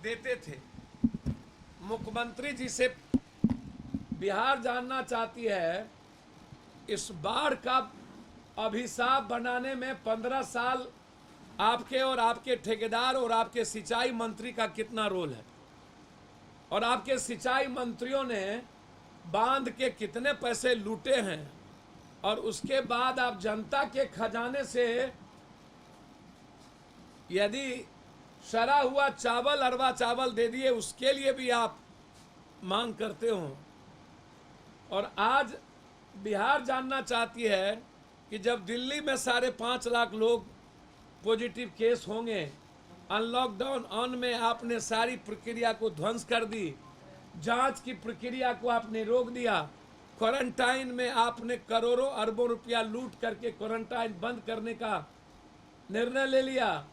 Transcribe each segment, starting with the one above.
देते थे। मुख्यमंत्री जी से बिहार जानना चाहती है, इस बाढ़ का अभिशाप बनाने में 15 साल आपके और आपके ठेकेदार और आपके सिंचाई मंत्री का कितना रोल है, और आपके सिंचाई मंत्रियों ने बांध के कितने पैसे लूटे हैं, और उसके बाद आप जनता के खजाने से यदि सड़ा हुआ चावल, अरवा चावल दे दिए, उसके लिए भी आप मांग करते हो। और आज बिहार जानना चाहती है कि जब दिल्ली में 5.5 लाख लोग पॉजिटिव केस होंगे, अनलॉकडाउन ऑन में आपने सारी प्रक्रिया को ध्वंस कर दी, जांच की प्रक्रिया को आपने रोक दिया, क्वारंटाइन में आपने करोड़ों अरबों रुपया लूट करके क्वारंटाइन बंद करने का निर्णय ले लिया,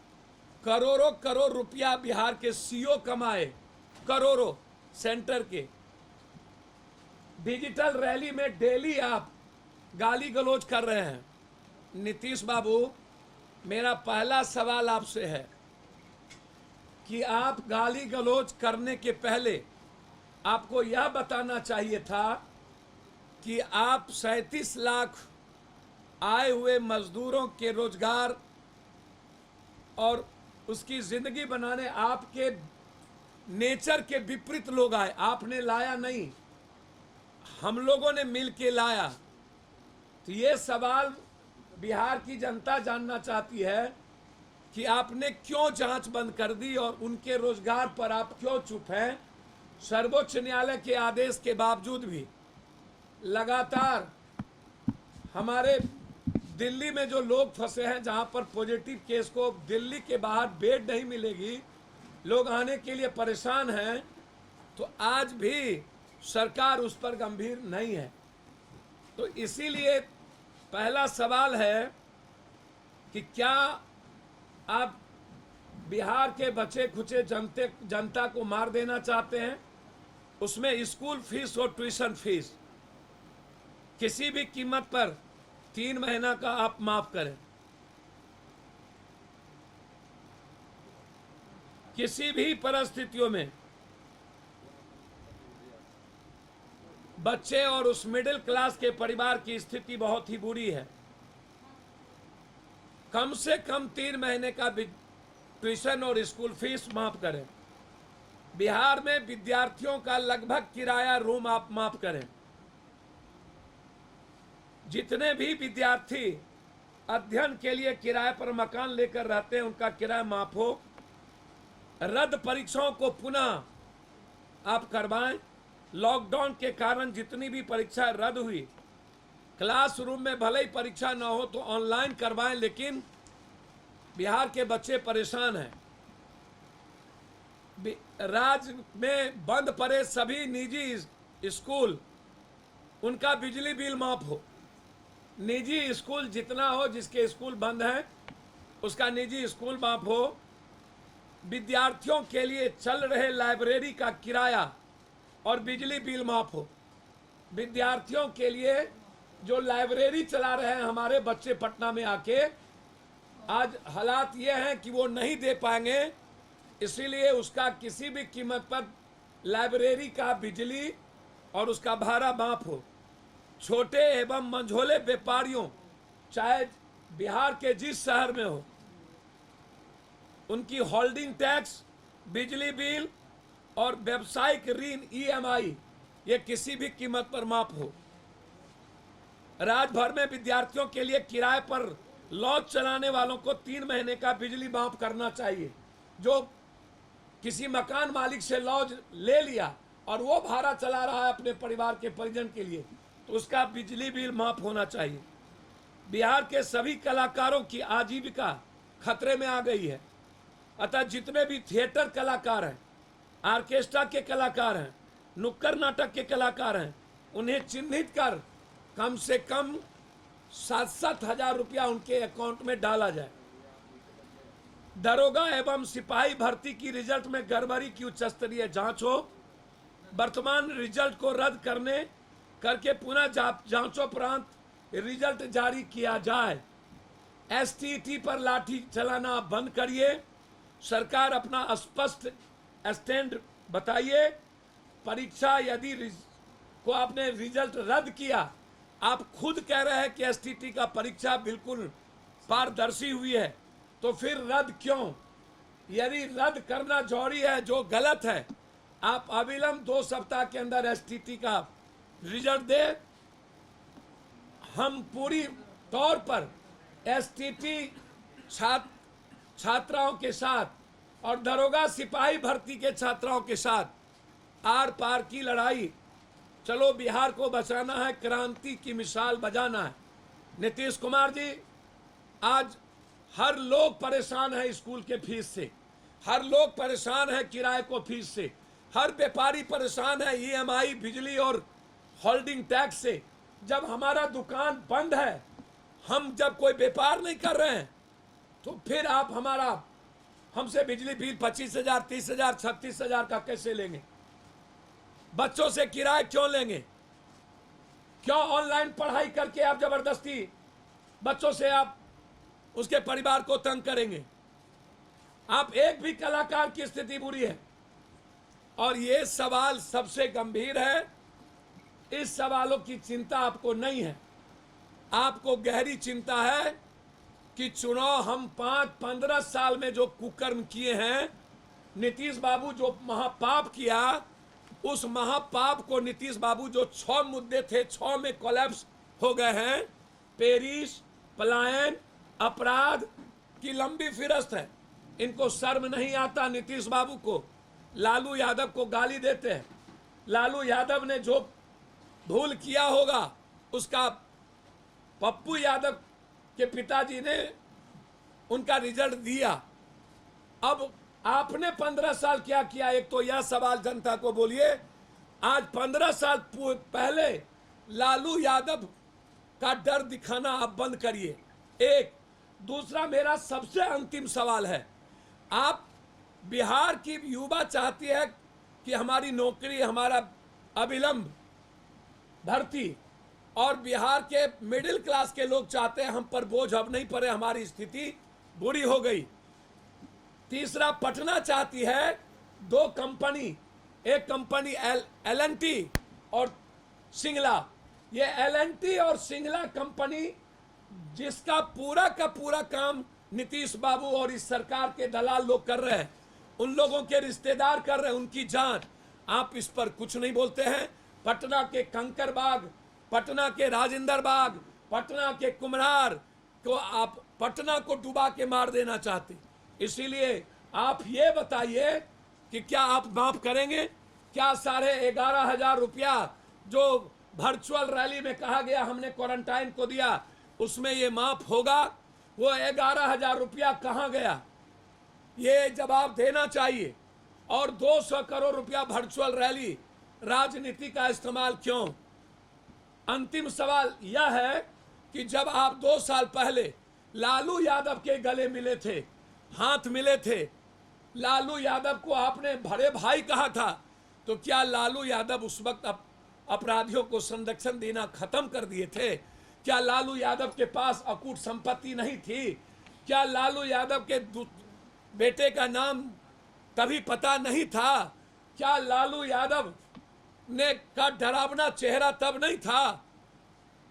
करोड़ों करोड़ रुपया बिहार के सीओ कमाए, करोड़ों सेंटर के। डिजिटल रैली में डेली आप गाली गलौज कर रहे हैं। नीतीश बाबू, मेरा पहला सवाल आपसे है कि आप गाली गलौज करने के पहले आपको यह बताना चाहिए था कि आप 37 लाख आए हुए मजदूरों के रोजगार और उसकी जिंदगी बनाने आपके नेचर के विपरीत लोग आए, आपने लाया नहीं, हम लोगों ने मिल के लाया। तो ये सवाल बिहार की जनता जानना चाहती है कि आपने क्यों जांच बंद कर दी और उनके रोजगार पर आप क्यों चुप हैं। सर्वोच्च न्यायालय के आदेश के बावजूद भी लगातार हमारे दिल्ली में जो लोग फंसे हैं, जहां पर पॉजिटिव केस को दिल्ली के बाहर बेड नहीं मिलेगी, लोग आने के लिए परेशान हैं, तो आज भी सरकार उस पर गंभीर नहीं है। तो इसीलिए पहला सवाल है कि क्या आप बिहार के बचे खुचे जनता को मार देना चाहते हैं, उसमें स्कूल फीस और ट्यूशन फीस किसी भी कीमत पर 3 महीना का आप माफ करें। किसी भी परिस्थितियों में बच्चे और उस मिडिल क्लास के परिवार की स्थिति बहुत ही बुरी है। कम से कम 3 महीने का ट्यूशन और स्कूल फीस माफ करें। बिहार में विद्यार्थियों का लगभग किराया रूम आप माफ करें। जितने भी विद्यार्थी अध्ययन के लिए किराए पर मकान लेकर रहते हैं, उनका किराया माफ हो। रद्द परीक्षाओं को पुनः आप करवाएं। लॉकडाउन के कारण जितनी भी परीक्षा रद्द हुई, क्लासरूम में भले ही परीक्षा न हो तो ऑनलाइन करवाएं, लेकिन बिहार के बच्चे परेशान हैं। राज्य में बंद पड़े सभी निजी स्कूल, उनका बिजली बिल माफ हो। निजी स्कूल जितना हो, जिसके स्कूल बंद हैं उसका निजी स्कूल माफ हो। विद्यार्थियों के लिए चल रहे लाइब्रेरी का किराया और बिजली बिल माफ हो। विद्यार्थियों के लिए जो लाइब्रेरी चला रहे हैं हमारे बच्चे पटना में आके, आज हालात ये हैं कि वो नहीं दे पाएंगे, इसीलिए उसका किसी भी कीमत पर लाइब्रेरी का बिजली और उसका भाड़ा माफ हो। छोटे एवं मंझोले व्यापारियों, चाहे बिहार के जिस शहर में हो, उनकी होल्डिंग टैक्स, बिजली बिल और व्यावसायिक ऋण EMI ये किसी भी कीमत पर माफ हो। राज्य भर में विद्यार्थियों के लिए किराए पर लॉज चलाने वालों को 3 महीने का बिजली माफ करना चाहिए। जो किसी मकान मालिक से लॉज ले लिया और वो भाड़ा चला रहा है अपने परिवार के परिजन के लिए, तो उसका बिजली बिल माफ होना चाहिए। बिहार के सभी कलाकारों की आजीविका खतरे में आ गई है, अतः जितने भी थिएटर कलाकार हैं, ऑर्केस्ट्रा के कलाकार हैं, नुक्कड़ नाटक के कलाकार हैं, उन्हें चिन्हित कर कम से कम 7-7 हजार रुपया उनके अकाउंट में डाला जाए। दरोगा एवं सिपाही भर्ती की रिजल्ट में गड़बड़ी की उच्च स्तरीय जांच हो। वर्तमान रिजल्ट को रद्द करके पुनः जांचोपरांत रिजल्ट जारी किया जाए। STT पर लाठी चलाना बंद करिए। सरकार अपना स्पष्ट स्टैंड बताइए। परीक्षा यदि को आपने रिजल्ट रद्द किया, आप खुद कह रहे हैं कि एसटीटी का परीक्षा बिल्कुल पारदर्शी हुई है, तो फिर रद्द क्यों? यदि रद्द करना जरूरी है, जो गलत है, आप अविलंब 2 सप्ताह के अंदर एसटीटी का रिजल्ट दे। हम पूरी तौर पर एसटीटी छात्राओं के साथ और दरोगा सिपाही भर्ती के छात्राओं के साथ आर पार की लड़ाई। चलो बिहार को बचाना है, क्रांति की मिसाल बजाना है। नीतीश कुमार जी, आज हर लोग परेशान है स्कूल के फीस से, हर लोग परेशान है किराए को फीस से, हर व्यापारी परेशान है ईएमआई, बिजली और होल्डिंग टैक्स से। जब हमारा दुकान बंद है, हम जब कोई व्यापार नहीं कर रहे हैं, तो फिर आप हमसे बिजली बिल 25,000, 30,000, 36,000 का कैसे लेंगे? बच्चों से किराए क्यों लेंगे? क्यों ऑनलाइन पढ़ाई करके आप जबरदस्ती बच्चों से आप उसके परिवार को तंग करेंगे? आप एक भी कलाकार की स्थिति बुरी है। और ये सवाल सबसे गंभीर है। इस सवालों की चिंता आपको नहीं है। आपको गहरी चिंता है कि चुनाव हम 15 साल में जो कुकर्म किए हैं, नीतीश बाबू जो महापाप किया, उस महापाप को नीतीश बाबू जो 6 मुद्दे थे, 6 में कोलैप्स हो गए हैं। पेरिस, पलायन, अपराध की लंबी फिरस्त है। इनको शर्म नहीं आता नीतीश बाबू को। लालू यादव को गाली देते हैं। लालू यादव ने जो भूल किया होगा, उसका पप्पू यादव के पिताजी ने उनका रिजल्ट दिया। अब आपने 15 साल क्या किया? एक तो यह सवाल जनता को बोलिए। आज 15 साल पहले लालू यादव का डर दिखाना आप बंद करिए। एक दूसरा, मेरा सबसे अंतिम सवाल है, आप बिहार की युवा चाहती है कि हमारी नौकरी, हमारा अविलंब भर्ती, और बिहार के मिडिल क्लास के लोग चाहते हैं हम पर बोझ अब नहीं पड़े, हमारी स्थिति बुरी हो गई। तीसरा, पटना चाहती है 2 कंपनी, एक कंपनी एल&टी और सिंगला। ये एल&टी और सिंगला कंपनी, जिसका पूरा का पूरा काम नीतीश बाबू और इस सरकार के दलाल लोग कर रहे हैं, उन लोगों के रिश्तेदार कर रहे हैं, उनकी जांच। आप इस पर कुछ नहीं बोलते हैं। पटना के कंकरबाग, पटना के राजेंद्र बाग, पटना के कुम्हार को आप पटना को डुबा के मार देना चाहते। इसीलिए आप ये बताइए कि क्या आप माफ करेंगे? क्या 11,500 रुपया जो वर्चुअल रैली में कहा गया हमने क्वारंटाइन को दिया, उसमें ये माफ होगा? वो 11,000 रुपया कहाँ गया? ये जवाब देना चाहिए। और 200 करोड़ रुपया वर्चुअल रैली, राजनीति का इस्तेमाल क्यों? अंतिम सवाल यह है कि जब आप 2 साल पहले लालू यादव के गले मिले थे, हाथ मिले थे, लालू यादव को आपने बड़े भाई कहा था, तो क्या लालू यादव उस वक्त अपराधियों को संरक्षण देना खत्म कर दिए थे? क्या लालू यादव के पास अकूट संपत्ति नहीं थी? क्या लालू यादव के बेटे का नाम कभी पता नहीं था? क्या लालू यादव ने का डरावना चेहरा तब नहीं था?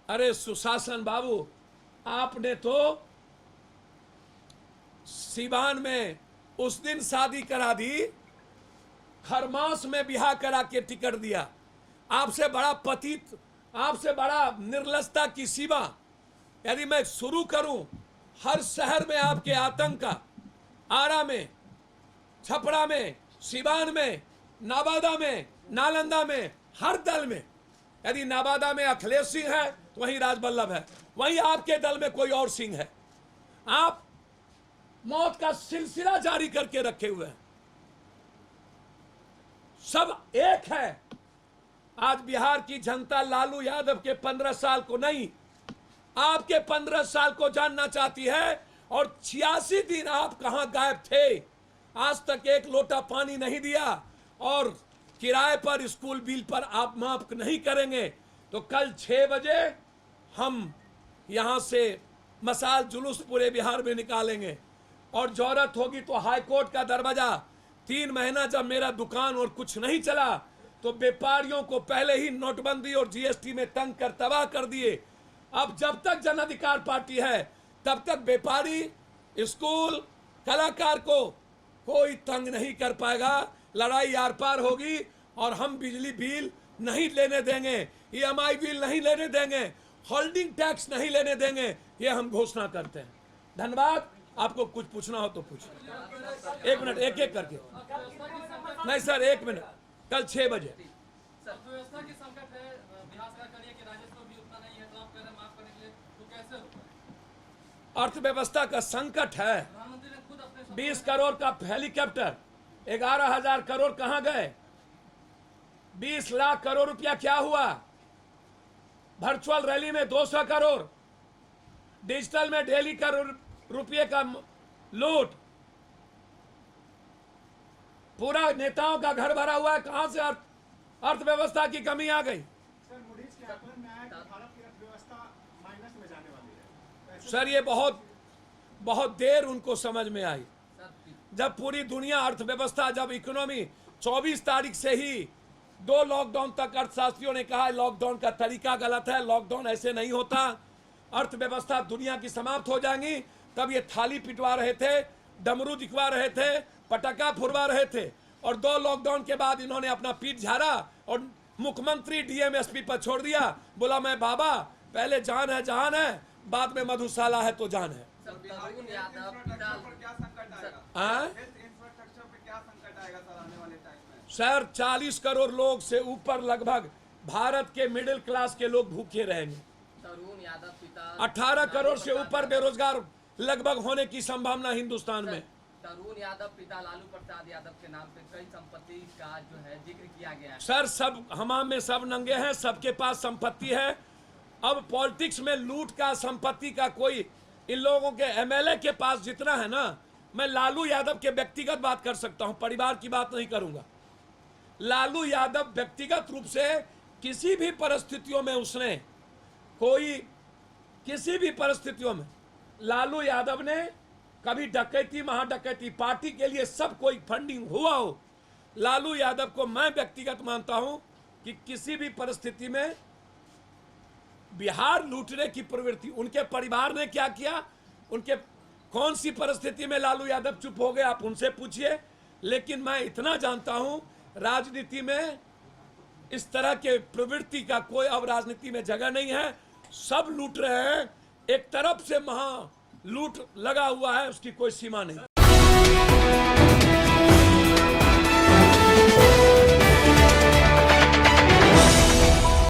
अरे सुशासन बाबू, आपने तो सिवान में उस दिन शादी करा दी, खरमास में बिहार करा के टिकट दिया। आपसे बड़ा पतित, आपसे बड़ा निर्लजता की सीमा यदि मैं शुरू करूं, हर शहर में आपके आतंक का, आरा में, छपरा में, सिवान में, नवादा में, नालंदा में, हर दल में, यदि नवादा में अखिलेश सिंह है तो वहीं राजबल्लभ है, वहीं आपके दल में कोई और सिंह है। आप मौत का सिलसिला जारी करके रखे हुए हैं। सब एक है। आज बिहार की जनता लालू यादव के 15 साल को नहीं, आपके 15 साल को जानना चाहती है। और 86 दिन आप कहां गायब थे? आज तक एक लोटा पानी नहीं दिया, और किराए पर, स्कूल बिल पर आप माफ नहीं करेंगे तो कल 6 बजे हम यहां से मसाल जुलूस पूरे बिहार में निकालेंगे। और जरूरत होगी तो हाईकोर्ट का दरवाजा 3 महीना जब मेरा दुकान और कुछ नहीं चला तो व्यापारियों को पहले ही नोटबंदी और जीएसटी में तंग कर तबाह कर दिए। अब जब तक जन अधिकार पार्टी है तब तक व्यापारी, स्कूल, कलाकार को कोई तंग नहीं कर पाएगा। लड़ाई आर पार होगी और हम बिजली बिल नहीं लेने देंगे, ईएमआई बिल नहीं लेने देंगे, होल्डिंग टैक्स नहीं लेने देंगे, ये हम घोषणा करते हैं। धन्यवाद। आपको कुछ पूछना हो तो पूछिए। 1 मिनट, एक एक करके। नहीं सर, 1 मिनट। कल 6 बजे। अर्थव्यवस्था की संकट है, बिहार सरकार करिए कि राजस्व भी उतना नहीं है, तो आप कह रहे हैं माफ करने के लिए, तो कैसे होगा? अर्थव्यवस्था का संकट है। प्रधानमंत्री ने खुद अपने 20 करोड़ का हेलीकॉप्टर, 11,000 करोड़ कहां गए? 20 लाख करोड़ रुपया क्या हुआ? वर्चुअल रैली में 200 करोड़, डिजिटल में डेली करोड़ रुपये का लूट, पूरा नेताओं का घर भरा हुआ है। कहां से अर्थव्यवस्था की कमी आ गई? सर, मूडीज के आकलन में आया कि भारत की अर्थव्यवस्था माइनस में जाने वाली है। सर, ये बहुत देर उनको समझ में आई। जब पूरी दुनिया अर्थव्यवस्था, जब इकोनॉमी 24 तारीख से ही 2 लॉकडाउन तक अर्थशास्त्रियों ने कहा लॉकडाउन का तरीका गलत है, लॉकडाउन ऐसे नहीं होता, अर्थव्यवस्था दुनिया की समाप्त हो जाएंगी, तब ये थाली पिटवा रहे थे, डमरू दिखवा रहे थे, पटाखा फुरवा रहे थे। और 2 लॉकडाउन के बाद इन्होंने अपना पीठ झाड़ा और मुख्यमंत्री डीएमएसपी पर छोड़ दिया। बोला मैं बाबा, पहले जान है जहान है, बाद में मधुशाला है तो जान है। सर, 40 करोड़ लोग से ऊपर लगभग भारत के मिडिल क्लास के लोग भूखे रहेंगे। तरुण यादव पिता 18 करोड़ से ऊपर बेरोजगार लगभग होने की संभावना हिंदुस्तान में। तरुण यादव पिता लालू प्रसाद यादव के नाम पे कई संपत्ति का जो है जिक्र किया गया है। सर, सब हमाम में सब नंगे हैं, सबके पास संपत्ति है। अब पॉलिटिक्स में लूट का, संपत्ति का कोई, इन लोगों के एमएलए के पास जितना है ना, मैं लालू यादव के व्यक्तिगत बात कर सकता हूं, परिवार की बात नहीं करूंगा। लालू यादव व्यक्तिगत रूप से किसी भी परिस्थितियों में उसने किसी भी परिस्थितियों में लालू यादव ने कभी डकैती, महाडकैती, पार्टी के लिए सब कोई फंडिंग हुआ हो, लालू यादव को मैं व्यक्तिगत मानता हूं कि किसी भी परिस्थिति में बिहार लूटने की प्रवृत्ति, उनके परिवार ने क्या किया, उनके कौन सी परिस्थिति में लालू यादव चुप हो गए, आप उनसे पूछिए। लेकिन मैं इतना जानता हूं, राजनीति में इस तरह के प्रवृत्ति का कोई अब राजनीति में जगह नहीं है। सब लूट रहे हैं, एक तरफ से महा लूट लगा हुआ है, उसकी कोई सीमा नहीं।